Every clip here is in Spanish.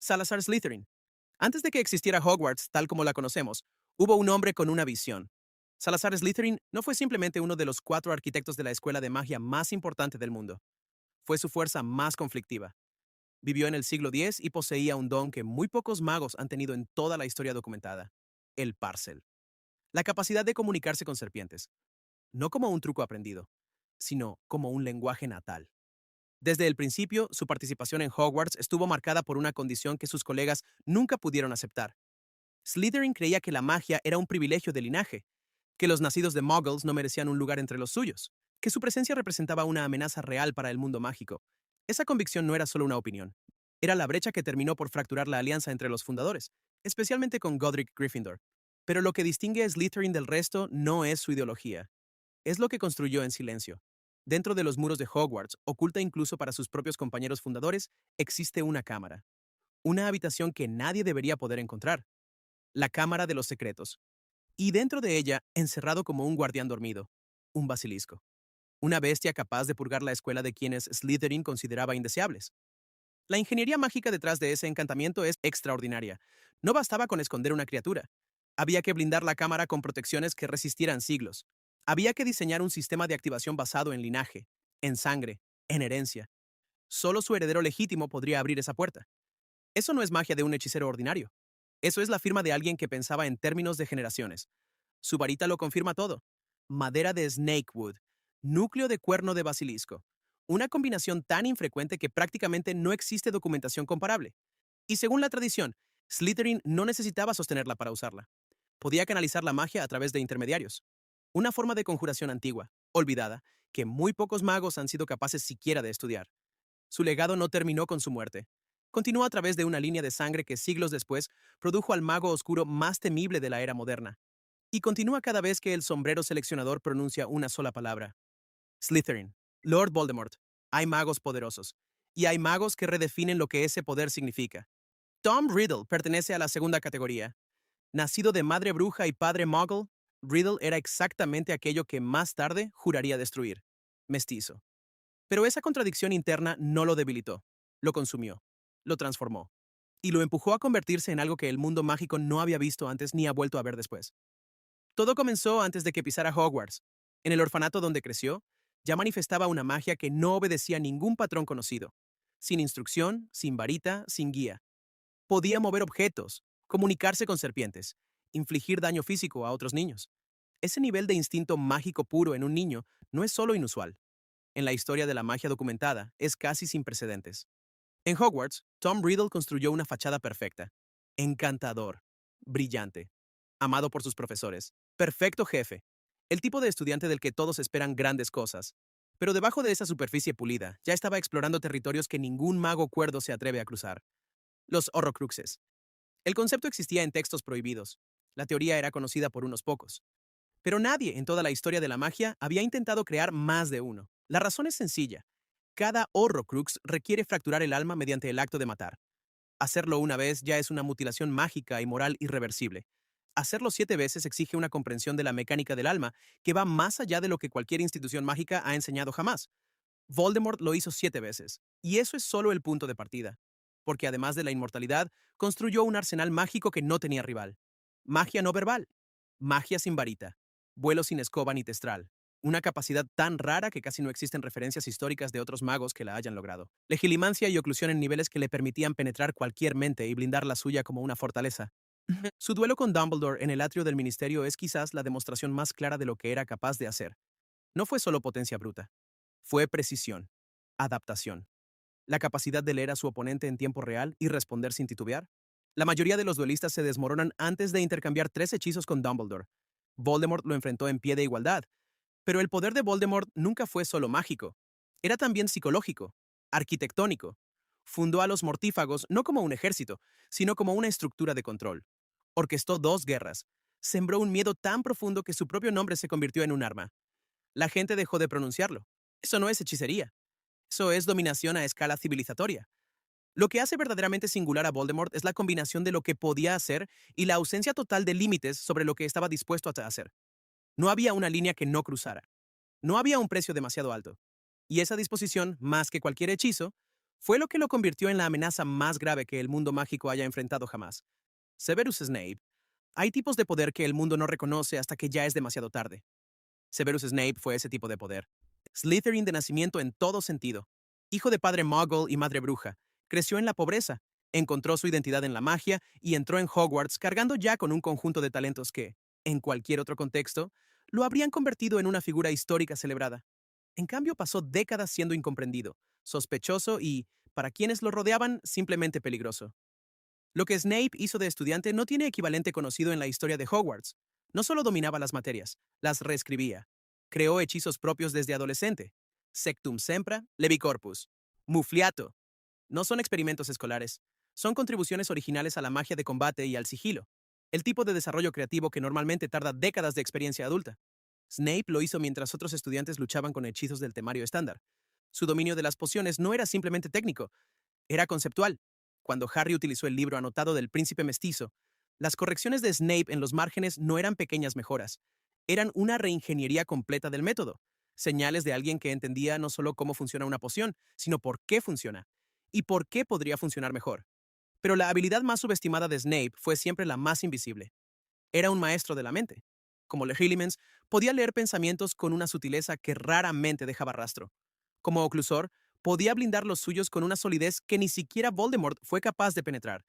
Salazar Slytherin. Antes de que existiera Hogwarts tal como la conocemos, hubo un hombre con una visión. Salazar Slytherin no fue simplemente uno de los 4 arquitectos de la escuela de magia más importante del mundo. Fue su fuerza más conflictiva. Vivió en el siglo X y poseía un don que muy pocos magos han tenido en toda la historia documentada: el Parcel. La capacidad de comunicarse con serpientes, no como un truco aprendido, sino como un lenguaje natal. Desde el principio, su participación en Hogwarts estuvo marcada por una condición que sus colegas nunca pudieron aceptar. Slytherin creía que la magia era un privilegio de linaje, que los nacidos de Muggles no merecían un lugar entre los suyos, que su presencia representaba una amenaza real para el mundo mágico. Esa convicción no era solo una opinión, era la brecha que terminó por fracturar la alianza entre los fundadores, especialmente con Godric Gryffindor. Pero lo que distingue a Slytherin del resto no es su ideología, es lo que construyó en silencio. Dentro de los muros de Hogwarts, oculta incluso para sus propios compañeros fundadores, existe una cámara. Una habitación que nadie debería poder encontrar. La Cámara de los Secretos. Y dentro de ella, encerrado como un guardián dormido, un basilisco. Una bestia capaz de purgar la escuela de quienes Slytherin consideraba indeseables. La ingeniería mágica detrás de ese encantamiento es extraordinaria. No bastaba con esconder una criatura. Había que blindar la cámara con protecciones que resistieran siglos. Había que diseñar un sistema de activación basado en linaje, en sangre, en herencia. Solo su heredero legítimo podría abrir esa puerta. Eso no es magia de un hechicero ordinario. Eso es la firma de alguien que pensaba en términos de generaciones. Su varita lo confirma todo. Madera de Snakewood, núcleo de cuerno de basilisco. Una combinación tan infrecuente que prácticamente no existe documentación comparable. Y según la tradición, Slytherin no necesitaba sostenerla para usarla. Podía canalizar la magia a través de intermediarios. Una forma de conjuración antigua, olvidada, que muy pocos magos han sido capaces siquiera de estudiar. Su legado no terminó con su muerte. Continuó a través de una línea de sangre que siglos después produjo al mago oscuro más temible de la era moderna. Y continúa cada vez que el sombrero seleccionador pronuncia una sola palabra. Slytherin. Lord Voldemort. Hay magos poderosos. Y hay magos que redefinen lo que ese poder significa. Tom Riddle pertenece a la segunda categoría. Nacido de madre bruja y padre muggle, Riddle era exactamente aquello que más tarde juraría destruir: mestizo. Pero esa contradicción interna no lo debilitó, lo consumió, lo transformó, y lo empujó a convertirse en algo que el mundo mágico no había visto antes ni ha vuelto a ver después. Todo comenzó antes de que pisara Hogwarts. En el orfanato donde creció, ya manifestaba una magia que no obedecía a ningún patrón conocido. Sin instrucción, sin varita, sin guía. Podía mover objetos, comunicarse con serpientes, infligir daño físico a otros niños. Ese nivel de instinto mágico puro en un niño no es solo inusual. En la historia de la magia documentada, es casi sin precedentes. En Hogwarts, Tom Riddle construyó una fachada perfecta. Encantador, brillante, amado por sus profesores, perfecto jefe, el tipo de estudiante del que todos esperan grandes cosas. Pero debajo de esa superficie pulida, ya estaba explorando territorios que ningún mago cuerdo se atreve a cruzar. Los Horrocruxes. El concepto existía en textos prohibidos. La teoría era conocida por unos pocos. Pero nadie en toda la historia de la magia había intentado crear más de uno. La razón es sencilla. Cada Horrocrux requiere fracturar el alma mediante el acto de matar. Hacerlo una vez ya es una mutilación mágica y moral irreversible. Hacerlo 7 veces exige una comprensión de la mecánica del alma que va más allá de lo que cualquier institución mágica ha enseñado jamás. Voldemort lo hizo 7 veces, y eso es solo el punto de partida, porque además de la inmortalidad, construyó un arsenal mágico que no tenía rival. Magia no verbal, magia sin varita, vuelo sin escoba ni testral, una capacidad tan rara que casi no existen referencias históricas de otros magos que la hayan logrado. Legilimancia y oclusión en niveles que le permitían penetrar cualquier mente y blindar la suya como una fortaleza. Su duelo con Dumbledore en el atrio del ministerio es quizás la demostración más clara de lo que era capaz de hacer. No fue solo potencia bruta, fue precisión, adaptación, la capacidad de leer a su oponente en tiempo real y responder sin titubear. La mayoría de los duelistas se desmoronan antes de intercambiar 3 hechizos con Dumbledore. Voldemort lo enfrentó en pie de igualdad, pero el poder de Voldemort nunca fue solo mágico. Era también psicológico, arquitectónico. Fundó a los mortífagos no como un ejército, sino como una estructura de control. Orquestó 2 guerras. Sembró un miedo tan profundo que su propio nombre se convirtió en un arma. La gente dejó de pronunciarlo. Eso no es hechicería. Eso es dominación a escala civilizatoria. Lo que hace verdaderamente singular a Voldemort es la combinación de lo que podía hacer y la ausencia total de límites sobre lo que estaba dispuesto a hacer. No había una línea que no cruzara. No había un precio demasiado alto. Y esa disposición, más que cualquier hechizo, Fue lo que lo convirtió en la amenaza más grave que el mundo mágico haya enfrentado jamás. Severus Snape. Hay tipos de poder que el mundo no reconoce hasta que ya es demasiado tarde. Severus Snape fue ese tipo de poder. Slytherin de nacimiento en todo sentido. Hijo de padre Muggle y madre bruja. Creció en la pobreza, encontró su identidad en la magia y entró en Hogwarts cargando ya con un conjunto de talentos que, en cualquier otro contexto, lo habrían convertido en una figura histórica celebrada. En cambio, pasó décadas siendo incomprendido, sospechoso y, para quienes lo rodeaban, simplemente peligroso. Lo que Snape hizo de estudiante no tiene equivalente conocido en la historia de Hogwarts. No solo dominaba las materias, las reescribía. Creó hechizos propios desde adolescente. Sectum Sempra, Levicorpus. Mufliato. No son experimentos escolares. Son contribuciones originales a la magia de combate y al sigilo. El tipo de desarrollo creativo que normalmente tarda décadas de experiencia adulta. Snape lo hizo mientras otros estudiantes luchaban con hechizos del temario estándar. Su dominio de las pociones no era simplemente técnico, era conceptual. Cuando Harry utilizó el libro anotado del príncipe mestizo, las correcciones de Snape en los márgenes no eran pequeñas mejoras, eran una reingeniería completa del método, señales de alguien que entendía no solo cómo funciona una poción, sino por qué funciona, y por qué podría funcionar mejor. Pero la habilidad más subestimada de Snape fue siempre la más invisible. Era un maestro de la mente. Como Legilimens, podía leer pensamientos con una sutileza que raramente dejaba rastro. Como oclusor, podía blindar los suyos con una solidez que ni siquiera Voldemort fue capaz de penetrar.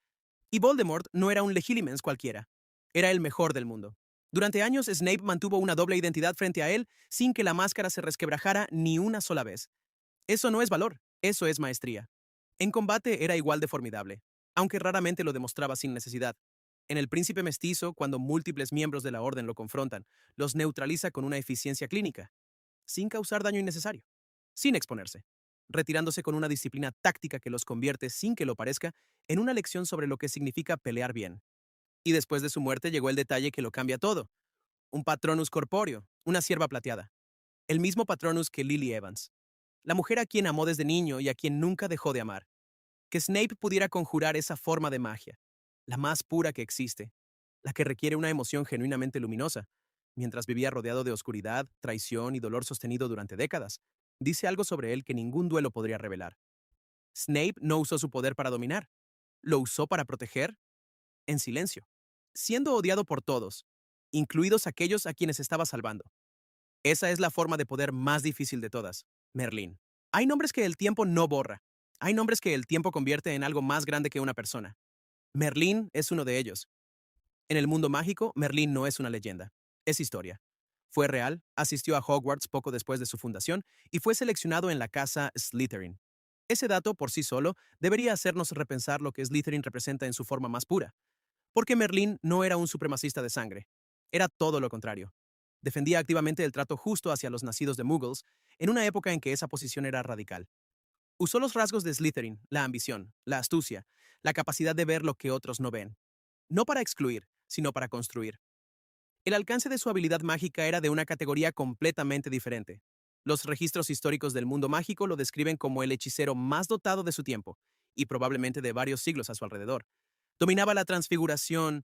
Y Voldemort no era un Legilimens cualquiera. Era el mejor del mundo. Durante años, Snape mantuvo una doble identidad frente a él sin que la máscara se resquebrajara ni una sola vez. Eso no es valor, eso es maestría. En combate era igual de formidable, aunque raramente lo demostraba sin necesidad. En El Príncipe Mestizo, cuando múltiples miembros de la Orden lo confrontan, los neutraliza con una eficiencia clínica, sin causar daño innecesario, sin exponerse, retirándose con una disciplina táctica que los convierte, sin que lo parezca, en una lección sobre lo que significa pelear bien. Y después de su muerte llegó el detalle que lo cambia todo, un Patronus corpóreo, una cierva plateada, el mismo Patronus que Lily Evans, la mujer a quien amó desde niño y a quien nunca dejó de amar. Que Snape pudiera conjurar esa forma de magia, la más pura que existe, la que requiere una emoción genuinamente luminosa, mientras vivía rodeado de oscuridad, traición y dolor sostenido durante décadas, dice algo sobre él que ningún duelo podría revelar. Snape no usó su poder para dominar, lo usó para proteger en silencio, siendo odiado por todos, incluidos aquellos a quienes estaba salvando. Esa es la forma de poder más difícil de todas, Merlín. Hay nombres que el tiempo no borra. Hay nombres que el tiempo convierte en algo más grande que una persona. Merlín es uno de ellos. En el mundo mágico, Merlín no es una leyenda. Es historia. Fue real, asistió a Hogwarts poco después de su fundación y fue seleccionado en la casa Slytherin. Ese dato, por sí solo, debería hacernos repensar lo que Slytherin representa en su forma más pura. Porque Merlín no era un supremacista de sangre. Era todo lo contrario. Defendía activamente el trato justo hacia los nacidos de Muggles, en una época en que esa posición era radical. Usó los rasgos de Slytherin, la ambición, la astucia, la capacidad de ver lo que otros no ven. No para excluir, sino para construir. El alcance de su habilidad mágica era de una categoría completamente diferente. Los registros históricos del mundo mágico lo describen como el hechicero más dotado de su tiempo, y probablemente de varios siglos a su alrededor. Dominaba la transfiguración,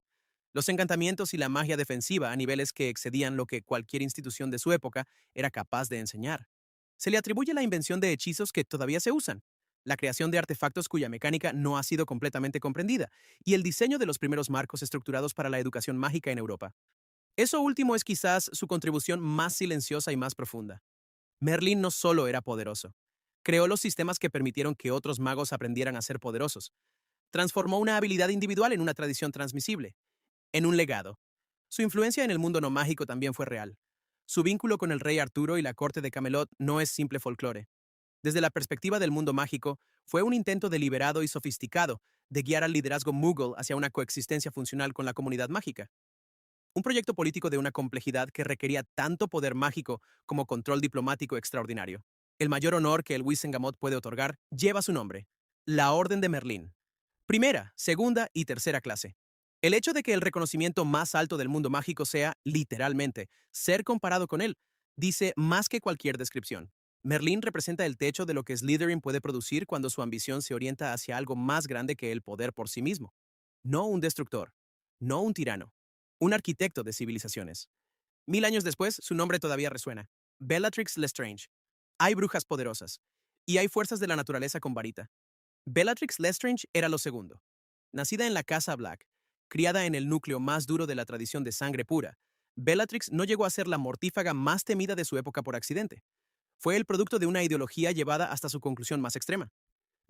los encantamientos y la magia defensiva a niveles que excedían lo que cualquier institución de su época era capaz de enseñar. Se le atribuye la invención de hechizos que todavía se usan, la creación de artefactos cuya mecánica no ha sido completamente comprendida, y el diseño de los primeros marcos estructurados para la educación mágica en Europa. Eso último es quizás su contribución más silenciosa y más profunda. Merlín no solo era poderoso, creó los sistemas que permitieron que otros magos aprendieran a ser poderosos. Transformó una habilidad individual en una tradición transmisible, en un legado. Su influencia en el mundo no mágico también fue real. Su vínculo con el rey Arturo y la corte de Camelot no es simple folclore. Desde la perspectiva del mundo mágico, fue un intento deliberado y sofisticado de guiar al liderazgo Muggle hacia una coexistencia funcional con la comunidad mágica. Un proyecto político de una complejidad que requería tanto poder mágico como control diplomático extraordinario. El mayor honor que el Wizengamot puede otorgar lleva su nombre, la Orden de Merlín. Primera, segunda y tercera clase. El hecho de que el reconocimiento más alto del mundo mágico sea, literalmente, ser comparado con él, dice más que cualquier descripción. Merlín representa el techo de lo que Slytherin puede producir cuando su ambición se orienta hacia algo más grande que el poder por sí mismo. No un destructor, no un tirano, un arquitecto de civilizaciones. 1000 años después, su nombre todavía resuena. Bellatrix Lestrange. Hay brujas poderosas. Y hay fuerzas de la naturaleza con varita. Bellatrix Lestrange era lo segundo. Nacida en la Casa Black, criada en el núcleo más duro de la tradición de sangre pura, Bellatrix no llegó a ser la mortífaga más temida de su época por accidente. Fue el producto de una ideología llevada hasta su conclusión más extrema.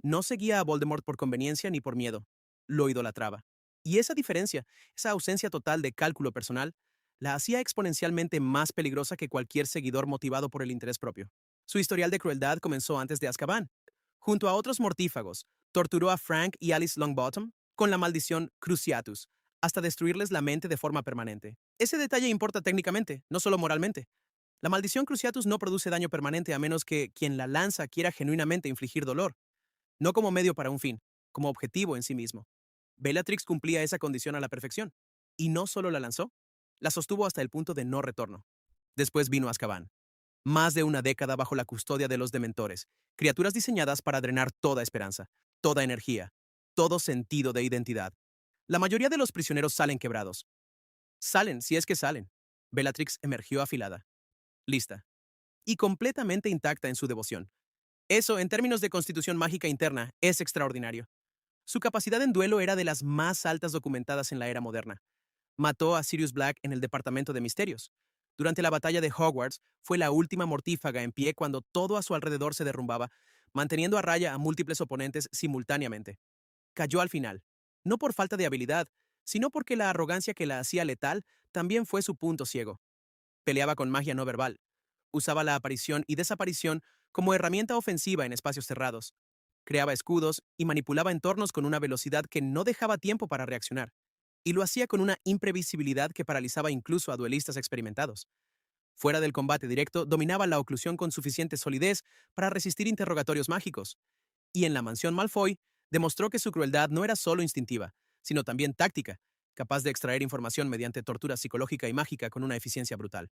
No seguía a Voldemort por conveniencia ni por miedo. Lo idolatraba. Y esa diferencia, esa ausencia total de cálculo personal, la hacía exponencialmente más peligrosa que cualquier seguidor motivado por el interés propio. Su historial de crueldad comenzó antes de Azkaban. Junto a otros mortífagos, torturó a Frank y Alice Longbottom con la maldición Cruciatus, hasta destruirles la mente de forma permanente. Ese detalle importa técnicamente, no solo moralmente. La maldición Cruciatus no produce daño permanente a menos que quien la lanza quiera genuinamente infligir dolor, no como medio para un fin, como objetivo en sí mismo. Bellatrix cumplía esa condición a la perfección, y no solo la lanzó, la sostuvo hasta el punto de no retorno. Después vino Azkaban. Más de una década bajo la custodia de los dementores, criaturas diseñadas para drenar toda esperanza, toda energía, todo sentido de identidad. La mayoría de los prisioneros salen quebrados. Salen, si es que salen. Bellatrix emergió afilada, lista, y completamente intacta en su devoción. Eso, en términos de constitución mágica interna, es extraordinario. Su capacidad en duelo era de las más altas documentadas en la era moderna. Mató a Sirius Black en el Departamento de Misterios. Durante la batalla de Hogwarts, fue la última mortífaga en pie cuando todo a su alrededor se derrumbaba, manteniendo a raya a múltiples oponentes simultáneamente. Cayó al final, no por falta de habilidad, sino porque la arrogancia que la hacía letal también fue su punto ciego. Peleaba con magia no verbal. Usaba la aparición y desaparición como herramienta ofensiva en espacios cerrados. Creaba escudos y manipulaba entornos con una velocidad que no dejaba tiempo para reaccionar. Y lo hacía con una imprevisibilidad que paralizaba incluso a duelistas experimentados. Fuera del combate directo, dominaba la oclusión con suficiente solidez para resistir interrogatorios mágicos. Y en la mansión Malfoy, demostró que su crueldad no era solo instintiva, sino también táctica, capaz de extraer información mediante tortura psicológica y mágica con una eficiencia brutal.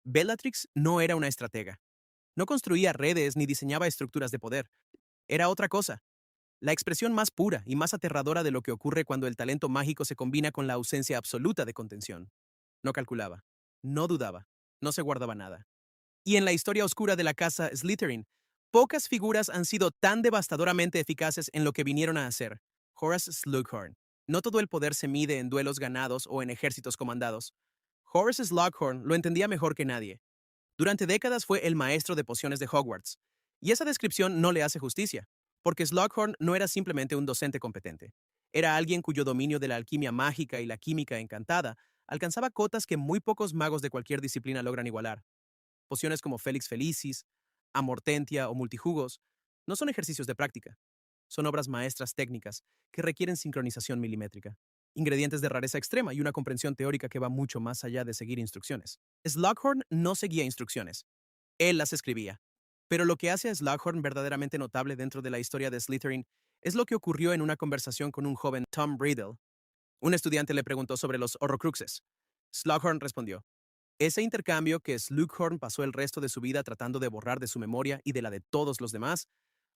Bellatrix no era una estratega. No construía redes ni diseñaba estructuras de poder. Era otra cosa. La expresión más pura y más aterradora de lo que ocurre cuando el talento mágico se combina con la ausencia absoluta de contención. No calculaba, no dudaba, no se guardaba nada. Y en la historia oscura de la casa Slytherin, pocas figuras han sido tan devastadoramente eficaces en lo que vinieron a hacer. Horace Slughorn. No todo el poder se mide en duelos ganados o en ejércitos comandados. Horace Slughorn lo entendía mejor que nadie. Durante décadas fue el maestro de pociones de Hogwarts. Y esa descripción no le hace justicia, porque Slughorn no era simplemente un docente competente. Era alguien cuyo dominio de la alquimia mágica y la química encantada alcanzaba cotas que muy pocos magos de cualquier disciplina logran igualar. Pociones como Felix Felicis, Amortentia o Multijugos no son ejercicios de práctica. Son obras maestras técnicas que requieren sincronización milimétrica, ingredientes de rareza extrema y una comprensión teórica que va mucho más allá de seguir instrucciones. Slughorn no seguía instrucciones. Él las escribía. Pero lo que hace a Slughorn verdaderamente notable dentro de la historia de Slytherin es lo que ocurrió en una conversación con un joven Tom Riddle. Un estudiante le preguntó sobre los Horrocruxes. Slughorn respondió: ese intercambio que Slughorn pasó el resto de su vida tratando de borrar de su memoria y de la de todos los demás,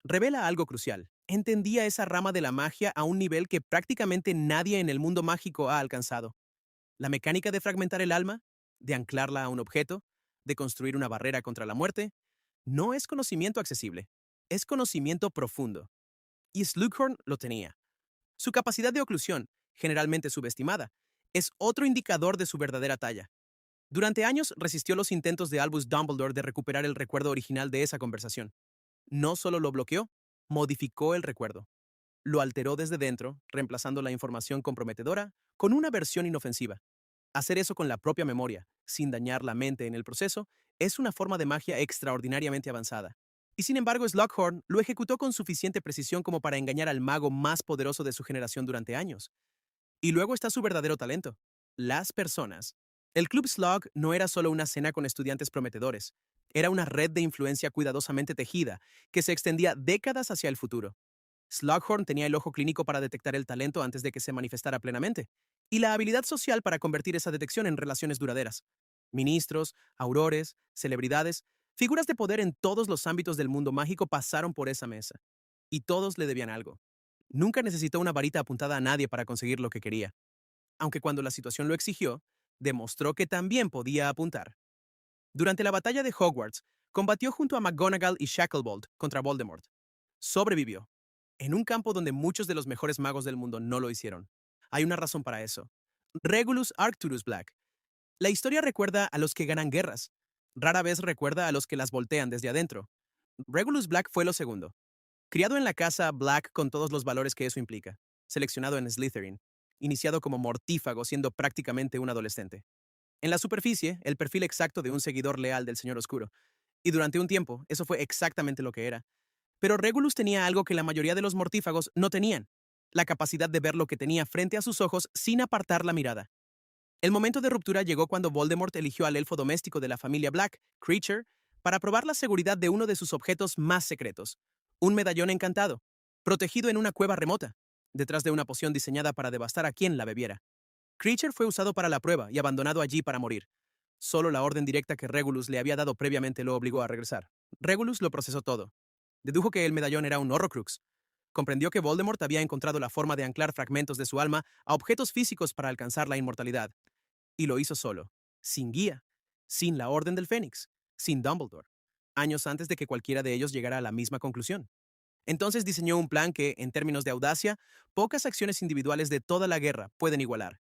revela algo crucial. Entendía esa rama de la magia a un nivel que prácticamente nadie en el mundo mágico ha alcanzado. La mecánica de fragmentar el alma, de anclarla a un objeto, de construir una barrera contra la muerte, no es conocimiento accesible, es conocimiento profundo. Y Slughorn lo tenía. Su capacidad de oclusión, generalmente subestimada, es otro indicador de su verdadera talla. Durante años resistió los intentos de Albus Dumbledore de recuperar el recuerdo original de esa conversación. No solo lo bloqueó, modificó el recuerdo. Lo alteró desde dentro, reemplazando la información comprometedora con una versión inofensiva. Hacer eso con la propia memoria, sin dañar la mente en el proceso, es una forma de magia extraordinariamente avanzada. Y sin embargo, Slughorn lo ejecutó con suficiente precisión como para engañar al mago más poderoso de su generación durante años. Y luego está su verdadero talento: las personas. El Club Slug no era solo una cena con estudiantes prometedores, era una red de influencia cuidadosamente tejida que se extendía décadas hacia el futuro. Slughorn tenía el ojo clínico para detectar el talento antes de que se manifestara plenamente, y la habilidad social para convertir esa detección en relaciones duraderas. Ministros, aurores, celebridades, figuras de poder en todos los ámbitos del mundo mágico pasaron por esa mesa, y todos le debían algo. Nunca necesitó una varita apuntada a nadie para conseguir lo que quería, aunque cuando la situación lo exigió, demostró que también podía apuntar. Durante la batalla de Hogwarts, combatió junto a McGonagall y Shacklebolt contra Voldemort. Sobrevivió. en un campo donde muchos de los mejores magos del mundo no lo hicieron. Hay una razón para eso. Regulus Arcturus Black. La historia recuerda a los que ganan guerras. Rara vez recuerda a los que las voltean desde adentro. Regulus Black fue lo segundo. Criado en la casa Black con todos los valores que eso implica. Seleccionado en Slytherin. Iniciado como mortífago siendo prácticamente un adolescente. En la superficie, el perfil exacto de un seguidor leal del Señor Oscuro. Y durante un tiempo, eso fue exactamente lo que era. Pero Regulus tenía algo que la mayoría de los mortífagos no tenían. La capacidad de ver lo que tenía frente a sus ojos sin apartar la mirada. El momento de ruptura llegó cuando Voldemort eligió al elfo doméstico de la familia Black, Creature, para probar la seguridad de uno de sus objetos más secretos, un medallón encantado, protegido en una cueva remota, detrás de una poción diseñada para devastar a quien la bebiera. Creature fue usado para la prueba y abandonado allí para morir. Solo la orden directa que Regulus le había dado previamente lo obligó a regresar. Regulus lo procesó todo. Dedujo que el medallón era un Horrocrux. Comprendió que Voldemort había encontrado la forma de anclar fragmentos de su alma a objetos físicos para alcanzar la inmortalidad. Y lo hizo solo, sin guía, sin la Orden del Fénix, sin Dumbledore, años antes de que cualquiera de ellos llegara a la misma conclusión. Entonces diseñó un plan que, en términos de audacia, pocas acciones individuales de toda la guerra pueden igualar.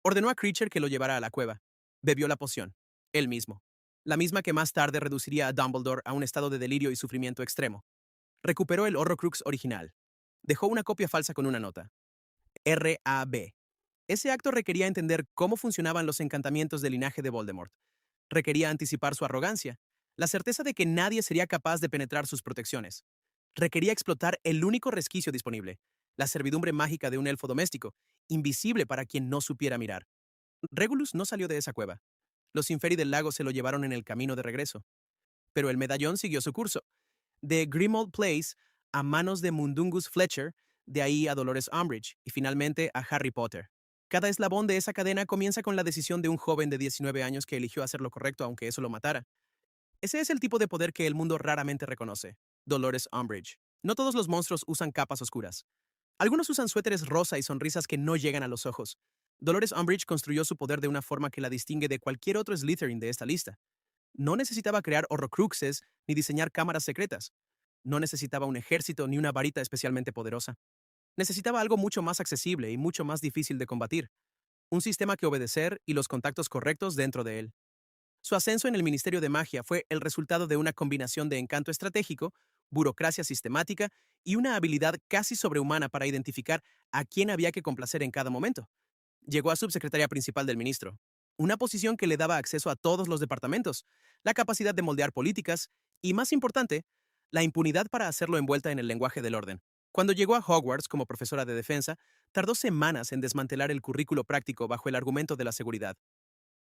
Ordenó a Creature que lo llevara a la cueva. Bebió la poción, él mismo, la misma que más tarde reduciría a Dumbledore a un estado de delirio y sufrimiento extremo. Recuperó el Horrocrux original. Dejó una copia falsa con una nota. R.A.B. Ese acto requería entender cómo funcionaban los encantamientos del linaje de Voldemort. Requería anticipar su arrogancia, la certeza de que nadie sería capaz de penetrar sus protecciones. Requería explotar el único resquicio disponible, la servidumbre mágica de un elfo doméstico, invisible para quien no supiera mirar. Regulus no salió de esa cueva. Los Inferi del lago se lo llevaron en el camino de regreso. Pero el medallón siguió su curso. De Grimmauld Place a manos de Mundungus Fletcher, de ahí a Dolores Umbridge y finalmente a Harry Potter. Cada eslabón de esa cadena comienza con la decisión de un joven de 19 años que eligió hacer lo correcto aunque eso lo matara. Ese es el tipo de poder que el mundo raramente reconoce. Dolores Umbridge. No todos los monstruos usan capas oscuras. Algunos usan suéteres rosa y sonrisas que no llegan a los ojos. Dolores Umbridge construyó su poder de una forma que la distingue de cualquier otro Slytherin de esta lista. No necesitaba crear horrocruxes ni diseñar cámaras secretas. No necesitaba un ejército ni una varita especialmente poderosa. Necesitaba algo mucho más accesible y mucho más difícil de combatir. Un sistema que obedecer y los contactos correctos dentro de él. Su ascenso en el Ministerio de Magia fue el resultado de una combinación de encanto estratégico, burocracia sistemática y una habilidad casi sobrehumana para identificar a quién había que complacer en cada momento. Llegó a subsecretaria principal del ministro, una posición que le daba acceso a todos los departamentos, la capacidad de moldear políticas y, más importante, la impunidad para hacerlo envuelta en el lenguaje del orden. Cuando llegó a Hogwarts como profesora de defensa, tardó semanas en desmantelar el currículo práctico bajo el argumento de la seguridad.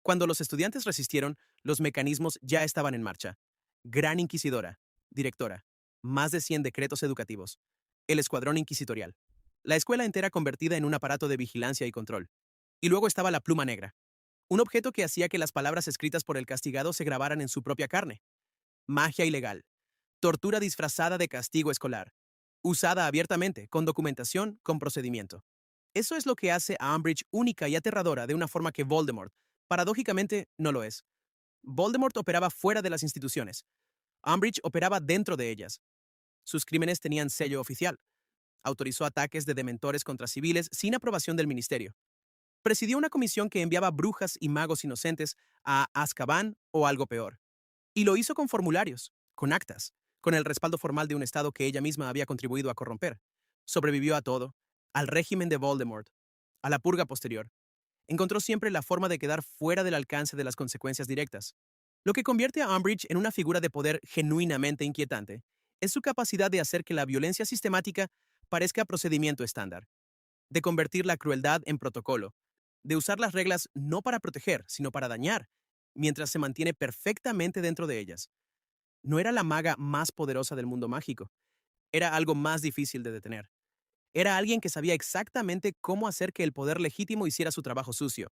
Cuando los estudiantes resistieron, los mecanismos ya estaban en marcha. Gran Inquisidora, directora, más de 100 decretos educativos, el escuadrón inquisitorial, la escuela entera convertida en un aparato de vigilancia y control. Y luego estaba la pluma negra, un objeto que hacía que las palabras escritas por el castigado se grabaran en su propia carne. Magia ilegal, tortura disfrazada de castigo escolar, usada abiertamente, con documentación, con procedimiento. Eso es lo que hace a Umbridge única y aterradora de una forma que Voldemort, paradójicamente, no lo es. Voldemort operaba fuera de las instituciones. Umbridge operaba dentro de ellas. Sus crímenes tenían sello oficial. Autorizó ataques de dementores contra civiles sin aprobación del ministerio. Presidió una comisión que enviaba brujas y magos inocentes a Azkaban o algo peor. Y lo hizo con formularios, con actas, con el respaldo formal de un estado que ella misma había contribuido a corromper. Sobrevivió a todo, al régimen de Voldemort, a la purga posterior. Encontró siempre la forma de quedar fuera del alcance de las consecuencias directas. Lo que convierte a Umbridge en una figura de poder genuinamente inquietante es su capacidad de hacer que la violencia sistemática parezca procedimiento estándar, de convertir la crueldad en protocolo, de usar las reglas no para proteger, sino para dañar, mientras se mantiene perfectamente dentro de ellas. No era la maga más poderosa del mundo mágico, era algo más difícil de detener. Era alguien que sabía exactamente cómo hacer que el poder legítimo hiciera su trabajo sucio.